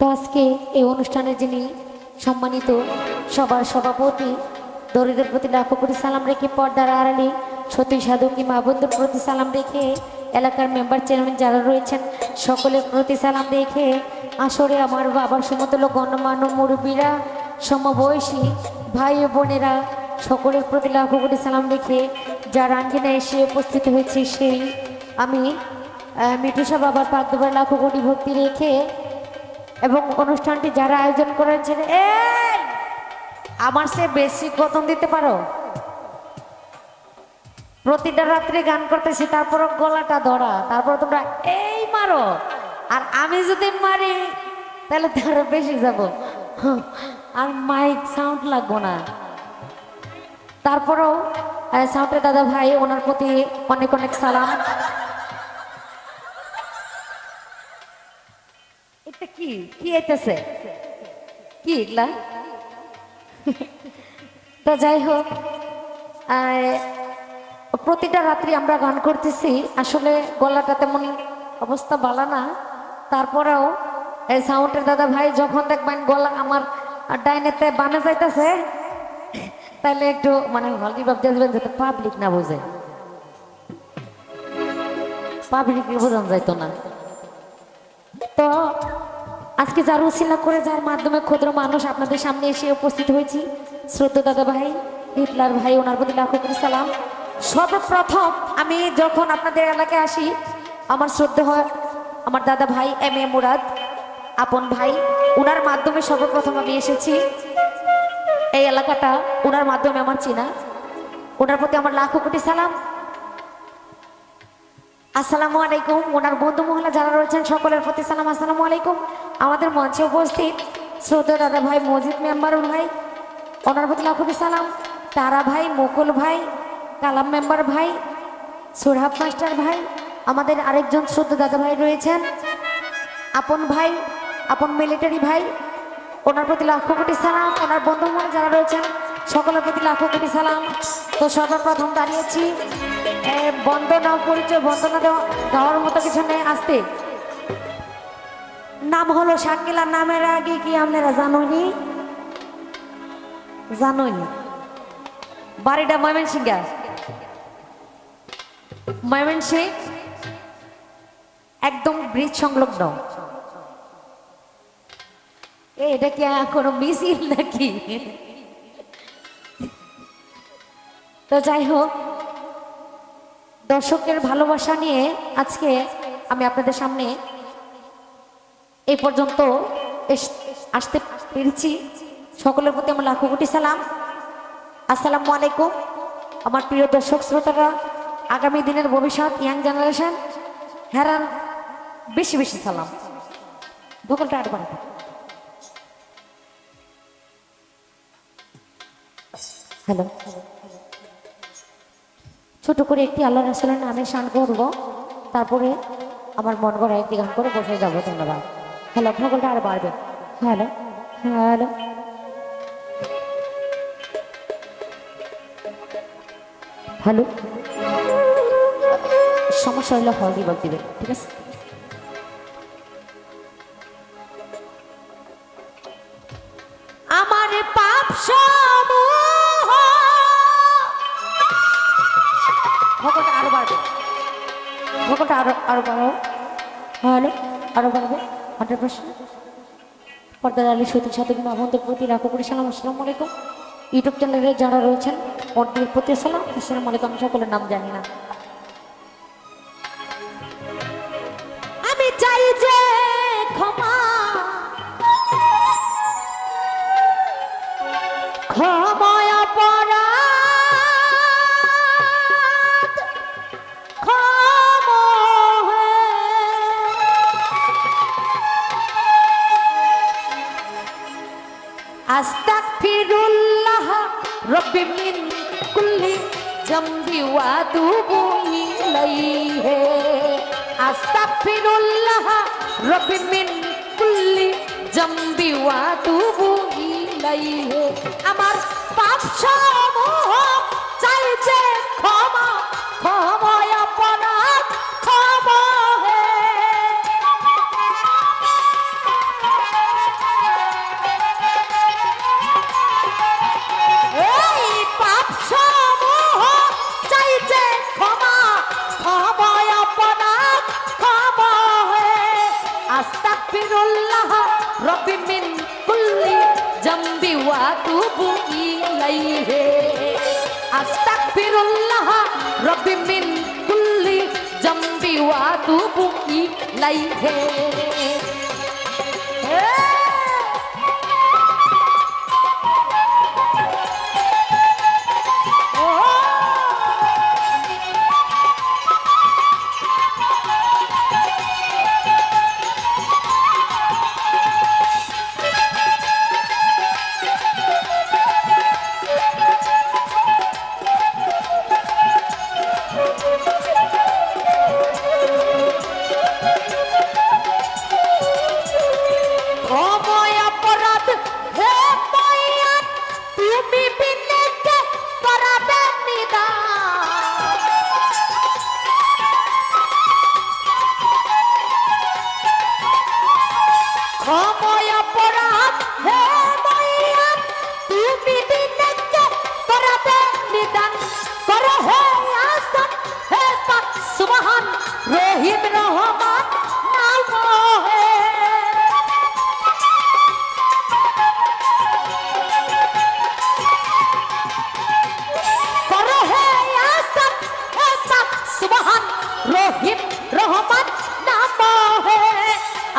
তো আজকে এই অনুষ্ঠানের যিনি সম্মানিত সবার সভাপতি দরিদ্রের প্রতি লাখো কোটি সালাম রেখে পর্দার আড়ালে সতী সাধু কি মা বন্ধুর প্রতি সালাম রেখে এলাকার মেম্বার চেয়ারম্যান যারা রয়েছেন সকলের প্রতি সালাম রেখে আসরে আমার বাবার সমতুল্য গণ্যমান্য মুরব্বীরা সমবয়সী ভাই ও বোনেরা সকলের প্রতি লাখো কোটি সালাম রেখে যার আঙ্গিনা এসে উপস্থিত হয়েছে সেই আমি মিঠুষা বাবার পাক দুবার লাখো কোটি ভক্তি রেখে এবং অনুষ্ঠানটি যারা আয়োজন করেছেন আমার সে বেশি কতন দিতে পারো। প্রতিটা রাত্রে গান করতেছি, তারপর গলাটা ধরা, তারপর তোমরা এই মারো, আর আমি যদি মারি তাহলে তারও বেশি যাব, আর মাইক সাউন্ড লাগবো না। তারপরেও সাউন্ডের দাদা ভাই ওনার প্রতি অনেক অনেক সালাম। এটা কি কি আইতেছে কি এগুলা? তো যাই হোক, প্রতিটা রাত্রি আমরা গান করতেছি, আসলে গলাটা তেমন অবস্থা ভালো না। তারপরেও এই সাউন্ডের দাদা ভাই যখন দেখবেন গলা আমার ডাইনেতে বামে যাইতেছে, তাহলে একটু মানে হলদি ভাব দেখবেন যাতে পাবলিক না বোঝে, পাবলিক বোঝানো যাইতো না। তো আজকে যার উছিলা করে যার মাধ্যমে ক্ষুদ্র মানুষ আপনাদের সামনে এসে উপস্থিত হয়েছি, শ্রদ্ধা দাদা ভাই হিটলার ভাই ওনার প্রতি লাখো কোটি সালাম। সর্বপ্রথম আমি যখন আপনাদের এলাকায় আসি, আমার শ্রদ্ধা হয় আমার দাদা ভাই এম এ মুরাদ আপন ভাই, ওনার মাধ্যমে সর্বপ্রথম আমি এসেছি এই এলাকাটা, ওনার মাধ্যমে আমার চেনা, ওনার প্রতি আমার লাখো কোটি সালাম। আসসালামু আলাইকুম। ওনার বন্ধু মহল্লা যারা রয়েছেন সকলের প্রতি সালাম, আসসালামু আলাইকুম। আমাদের মঞ্চে উপস্থিত শ্রদ্ধা দাদা ভাই মজিদ মেম্বারুল ভাই, ওনার প্রতি লাখো কোটি সালাম। তারা ভাই, মুকুল ভাই, কালাম মেম্বার ভাই, সুরহাব মাস্টার ভাই, আমাদের আরেকজন শ্রদ্ধা দাদা ভাই রয়েছেন আপন ভাই, আপন মিলিটারি ভাই, ওনার প্রতি লাখো কোটি সালাম। ওনার বন্ধু মহল যারা রয়েছেন সকলের প্রতি লাখো কোটি সালাম। তো সর্বপ্রথম দাঁড়িয়েছি, বন্দনা পরিচয় বন্দনা দেওয়ার মতো কিছু নেই, আসতে নাম হলো শাকিলা, নামের আগে কি আপনারা জানোনি? জানোনি? বাড়িটা ময়মনসিংহ, ময়মনসিংহ একদম ব্রিজ সংলগ্ন। এটা কি কোনো মিছিল নাকি? তো যাই হোক, দর্শকের ভালোবাসা নিয়ে আজকে আমি আপনাদের সামনে এই পর্যন্ত আসতে পেরেছি। সকলের প্রতি আমার লাখো কোটি সালাম, আসসালামু আলাইকুম। আমার প্রিয় দর্শক শ্রোতারা, আগামী দিনের ভবিষ্যৎ ইয়াং জেনারেশন, হেরান বেশি বেশি সালাম। ভোকালটা আর বাড়াবো। হ্যালো, ছোট করে একটি আল্লাহ রাসূলের নামে শান করব, তারপরে আমার মন গড়া একটি গান করে বসে যাবো। ধন্যবাদ। হ্যালো, ভোকালটা আর বাড়বে। হ্যালো হ্যালো, হ্যালো, সমস্যা হলে হল দিবার দিবে, ঠিক আছে? আমার পাপ সমূহ, ভোকালটা আরো বাড়বে, ভোকালটা আরো বাড়াও। হ্যালো, আরো বাড়বে 100%। পর্দার আলী সতী সাধু মা বন্ধুর প্রতি লাখো কোটি সালাম, আসসালামু আলাইকুম। ইউটিউব চ্যানেলে যারা রয়েছেন ওদের প্রতি সালাম, আসসালামু আলাইকুম। আমি সকলের নাম জানি না। আমি চাই যে ক্ষমা, ক্ষমায় অপরাধ ক্ষমা আস্তাগফিরুল্লাহ রব্বি মিন কুল্লি জামবি ওয়া আতুবু ইলাইহি, আস্তাগফিরুল্লাহ রব্বি মিন কুল্লি জামবি ওয়া আতুবু ইলাইহি। আমার পাপ সমূহ চাইছে ক্ষমা, ক্ষমায় অপরাধ ক্ষমা হে। আস্তাগফিরুল্লাহ রব্বি মিন কুল্লি জামবি ওয়া আতুবু ইলাইহি আস্তাগফিরুল্লাহ রব্বি মিন কুল্লি জামবি ওয়া আতুবু ইলাইহি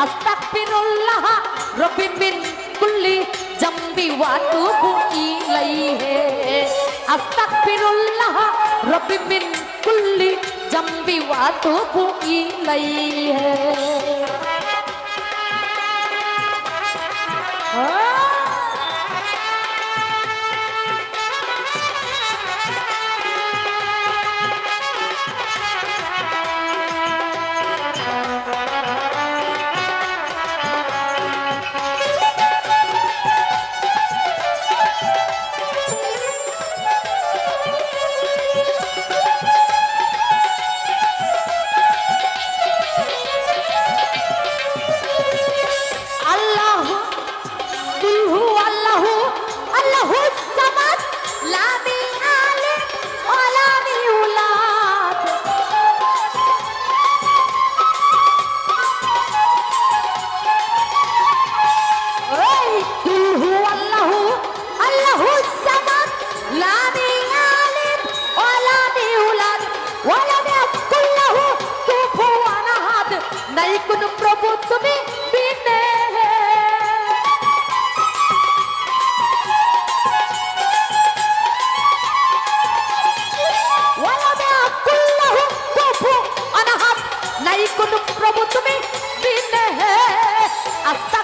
আস্তাগফিরুল্লাহ রব্বি মিন কুল্লি জামবি ওয়া আতুবু ইলাইহি আস্তাগফিরুল্লাহ রব্বি মিন কুল্লি জামবি ওয়া আতুবু ইলাইহি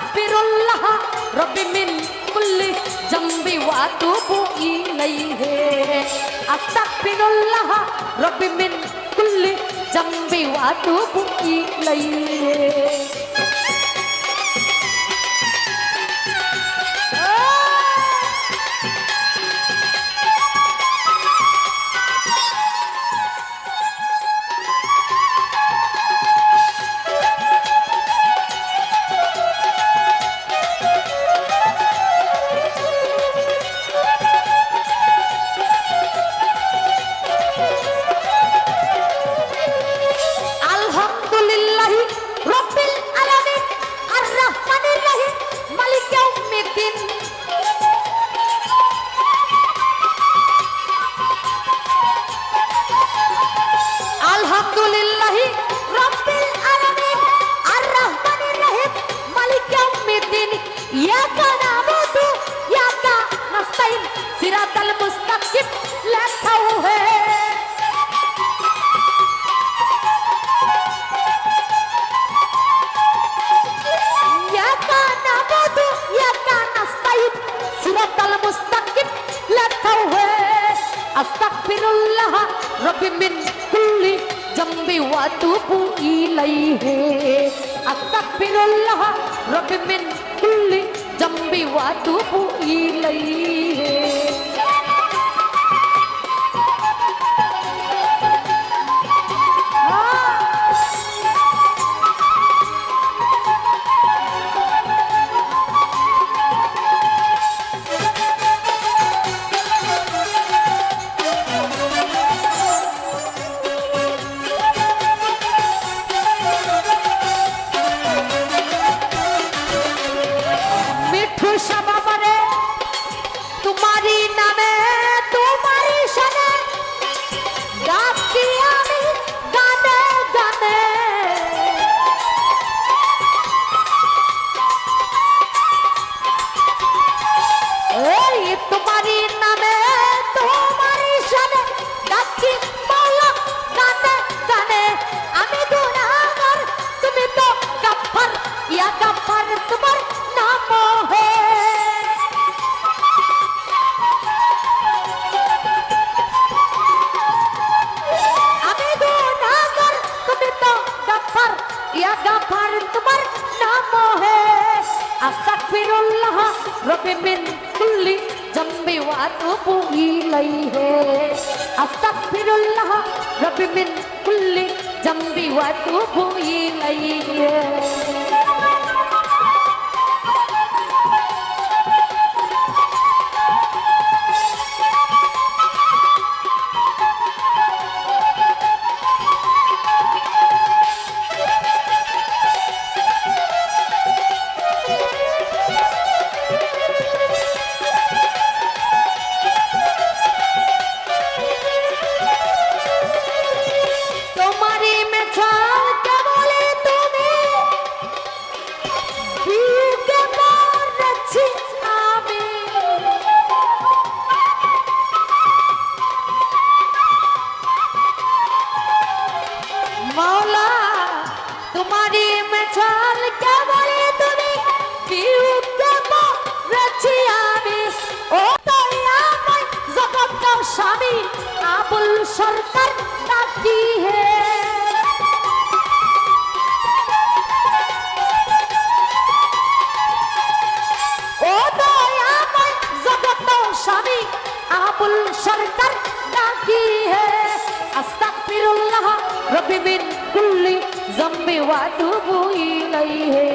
আস্তাগফিরুল্লাহ রব্বি মিন কুল্লি জামবি ওয়া আতুবু ইলাইহি আস্তাগফিরুল্লাহ রব্বি মিন কুল্লি জামবি ওয়া আতুবু ইলাইহি আস্তাগফিরুল্লাহ রব্বি মিন কুল্লি জামবি ওয়া আতুবু ইলাইহি আস্তাগফিরুল্লাহ রব্বি মিন কুল্লি জামবি ওয়া আতুবু ইলাইহি या गफ्फार तुम्हार नाम है अभी गुनाहगार तुम तो गफ्फार या गफ्फार तुम्हार नाम है अस्तगफिरुल्लाह रब्बी मिन कुल्ली जम्बी व अतूबु इलैहि अस्तगफिरुल्लाह रब्बी मिन कुल्ली जम्बी व अतूबु इलैहि सरकार ताकी है ओ दयामय जगत स्वामी आबुल सरकार ताकी है अस्तगफिरुल्लाह रब्बी मिन कुल्ली ज़म्बि व अतूबु इलैहि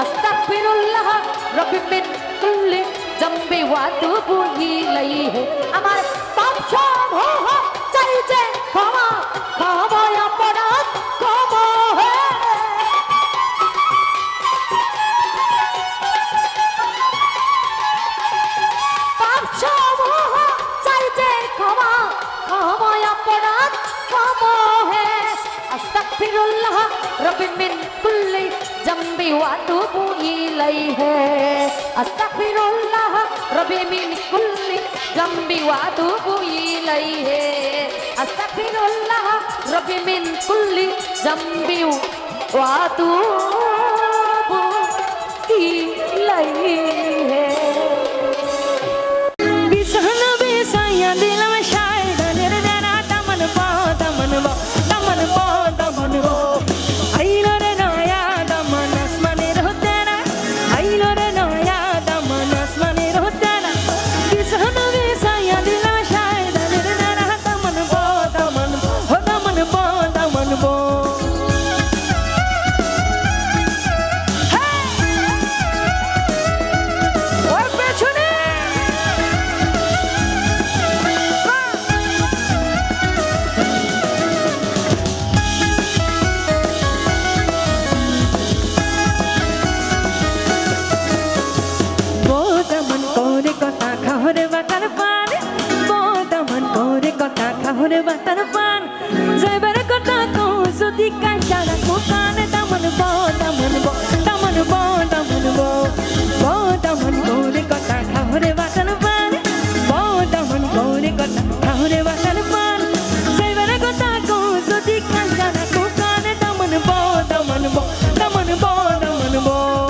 अस्तगफिरुल्लाह रब्बी मिन कुल्ली ज़म्बि व अतूबु इलैहि আমার পাপ সব চাইছে ক্ষমা ক্ষমা অপরাধ ক্ষমা হে পাপ সব চাইছে ক্ষমা ক্ষমা অপরাধ ক্ষমা হে আস্তাগফিরুল্লাহ রব্বি মিন কুল্লি ज़म्बि व अतूबु इलैहि अस्तगफिरुल्लाह रब्बी मिन कुल्ली ज़म्बि व अतूबु इलैहि अस्तगफिरुल्लाह रब्बी मिन कुल्ली ज़म्बि व अतूबु इलैहि बिसहन बेसाया दिल में शायद तेरे देना दमन पा दमन पा दमन पा दमन पा Hore batan pan, zai barakata to sudi kancana ko kan daman bo, daman bo, daman bo, daman bo, bo daman gore kata hore batan pan, bo daman gore kata hore batan pan, zai barakata to sudi kancana ko kan daman bo, daman bo, daman bo, daman bo.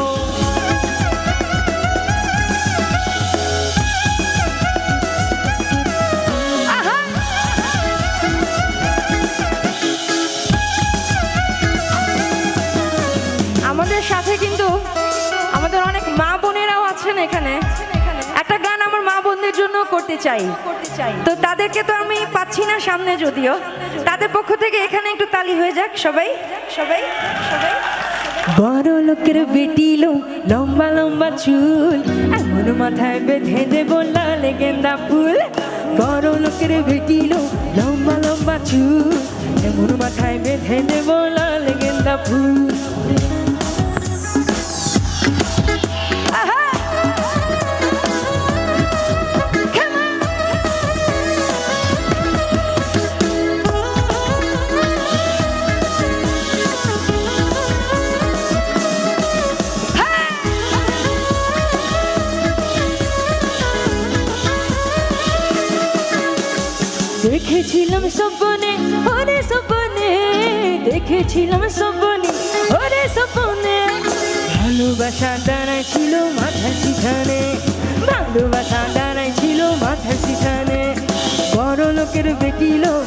সাথে কিন্তু আমাদের অনেক মা বোনেরাও আছেন এখানে একটা গান আমার মা বোনদের জন্য করতে চাই তো তাদেরকে তো আমি পাচ্ছি না সামনে যদিও তাদের পক্ষ থেকে এখানে একটু তালি হয়ে যাক সবাই সবাই সবাই বড় লোকের বেটি লো লম্বা লম্বা চুল এমন মাথায় বেঁধে দেব লাল গেন্দা ফুল বড় লোকের বেটি লো লম্বা লম্বা চুল এমন মাথায় বেঁধে দেব লাল গেন্দা ফুল দেখেছিলাম স্বপ্নে ওরে স্বপ্নে দেখেছিলাম স্বপ্নে ওরে স্বপ্নে ভালোবাসা দাঁড়ায় ছিল মাথার শিখানে, ভালোবাসা দাঁড়ায় ছিল মাথার শিখানে, বড় লোকের বেটি লোক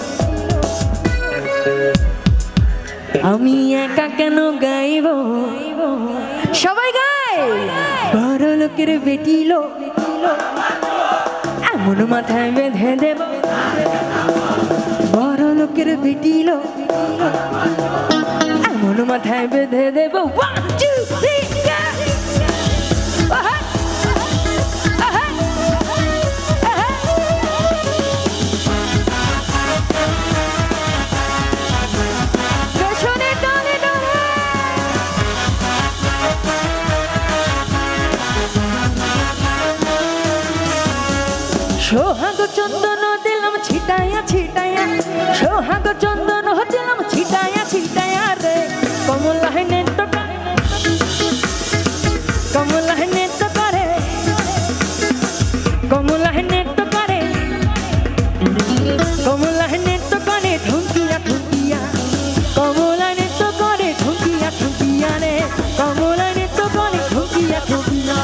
আমি একা কেন গাইব, সবাই গায়। বড় লোকের বেটি লোক এমন মাথায় বেঁধে দেব, বড় লোকের বেটি লোক এমন মাথায় বেঁধে দেব। 1 2 3 সোহাগ চন্দন দিলাম ছিটাইয়া ছিটাইয়া, সোহাগ চন্দন দিলাম ছিটাইয়া ছিটাইয়া রে, কমলা নেত্য করে, কমলা নেত্য করে, কমলা নেত্য করে, কমলা নেত্য করে ঠুঙ্কিয়া ঠুঙ্কিয়া, কমলা নেত্য করে ঠুঙ্কিয়া ঠুঙ্কিয়া রে, কমলা নেত্য করে ঠুঙ্কিয়া ঠুঙ্কিয়া,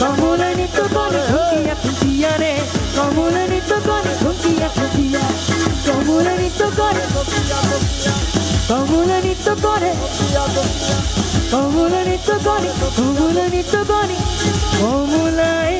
কমলা নেত্য করে ঠুঙ্কিয়া ঠুঙ্কিয়া রে, কমলা নৃত্য করে ঠুকিয়া ঠুকিয়া, কমলা নৃত্য করে, কমলা নৃত্য করে, কমলা নৃত্য করে, কমলা নৃত্য করে, কমলায়